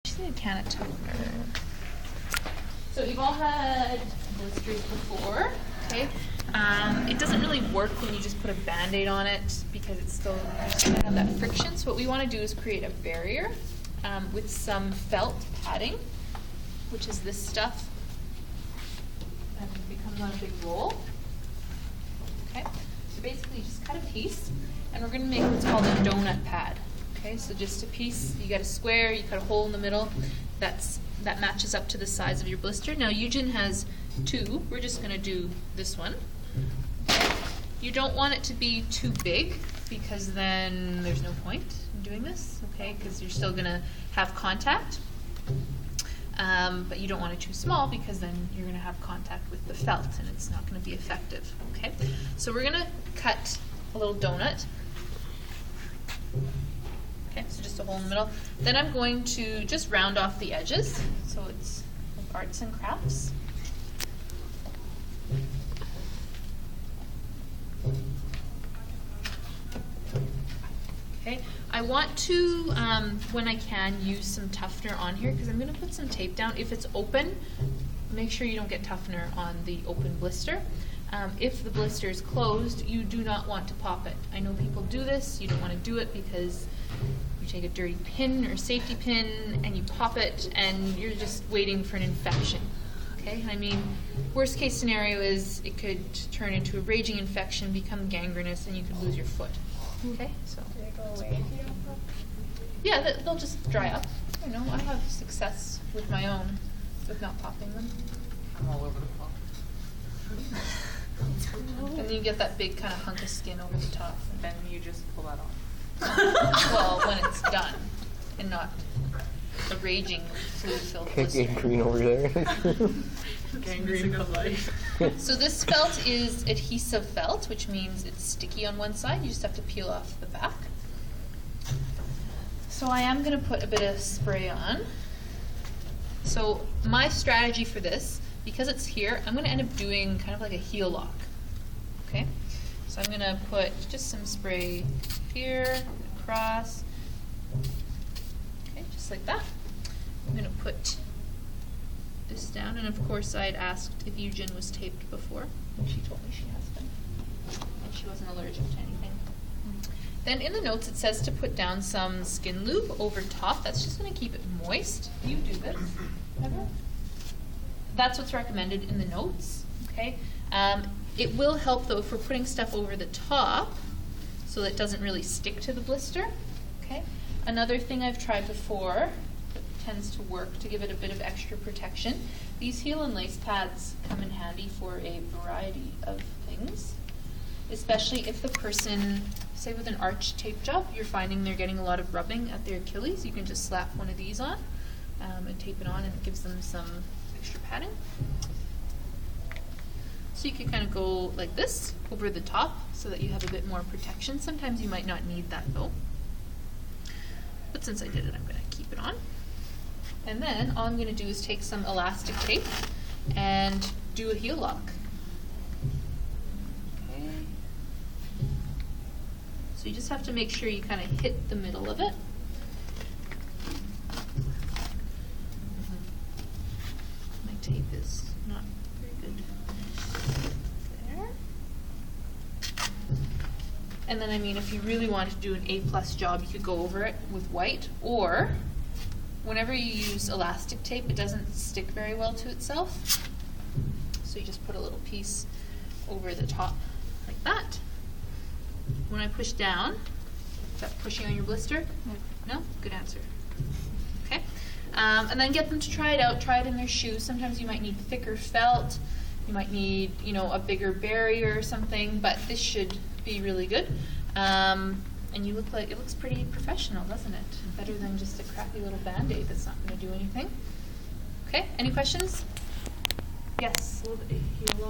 Just need a can of toner. So you've all had blisters before, okay? It doesn't really work when you just put a Band-Aid on it because it's still going to have that friction. So what we want to do is create a barrier with some felt padding, which is this stuff. And it becomes on a big roll. Okay, so basically you just cut a piece, and we're going to make what's called a donut pad. Okay, so just a piece, you got a square, you cut a hole in the middle, that matches up to the size of your blister. Now Eugen has two, we're just going to do this one. You don't want it to be too big because then there's no point in doing this, okay, because you're still going to have contact. But you don't want it too small because then you're going to have contact with the felt and it's not going to be effective, okay? So we're going to cut a little donut. Okay, so just a hole in the middle. Then I'm going to just round off the edges, so it's like arts and crafts. Okay, I want to, when I can, use some toughener on here because I'm going to put some tape down. If it's open, make sure you don't get toughener on the open blister. If the blister is closed, you do not want to pop it. I know people do this. You don't want to do it because you take a dirty pin or safety pin and you pop it and you're just waiting for an infection. Okay, I mean, worst case scenario is it could turn into a raging infection, become gangrenous, and you could lose your foot. Okay, so. Do they go away if you don't pop? Yeah, they'll just dry up. I know, I have success with my own, with not popping them. I'm all over the pop. And then you get that big kind of hunk of skin over the top. Then you just pull that off. Well, when it's done, and not a raging fluid-filled blister. Green over there. Gangrene for life. So this felt is adhesive felt, which means it's sticky on one side. You just have to peel off the back. So I am going to put a bit of spray on. So my strategy for this, because it's here, I'm going to end up doing kind of like a heel lock. Okay? So I'm going to put just some spray here, across. Okay, just like that. I'm going to put this down, and of course I'd asked if Eugen was taped before, and she told me she has been, and she wasn't allergic to anything. Then in the notes it says to put down some skin lube over top. That's just going to keep it moist. Do you do this ever? That's what's recommended in the notes. Okay. It will help though if we're putting stuff over the top, so that it doesn't really stick to the blister. Okay. Another thing I've tried before that tends to work to give it a bit of extra protection. These heel and lace pads come in handy for a variety of things, especially if the person, say with an arch tape job, you're finding they're getting a lot of rubbing at their Achilles. You can just slap one of these on and tape it on, and it gives them some extra padding. So you can kind of go like this over the top so that you have a bit more protection. Sometimes you might not need that though. But since I did it, I'm going to keep it on. And then all I'm going to do is take some elastic tape and do a heel lock. Okay. So you just have to make sure you kind of hit the middle of it. My tape is not very good. There. And then, I mean, if you really wanted to do an A+ job, you could go over it with white, or whenever you use elastic tape, it doesn't stick very well to itself. So you just put a little piece over the top like that. When I push down, is that pushing on your blister? No? Good answer. Okay. And then get them to try it out. Try it in their shoes. Sometimes you might need thicker felt. You might need, you know, a bigger barrier or something, but this should be really good. And you look like, it looks pretty professional, doesn't it? Better than just a crappy little Band-Aid that's not going to do anything. Okay, any questions? Yes? Will the heel lock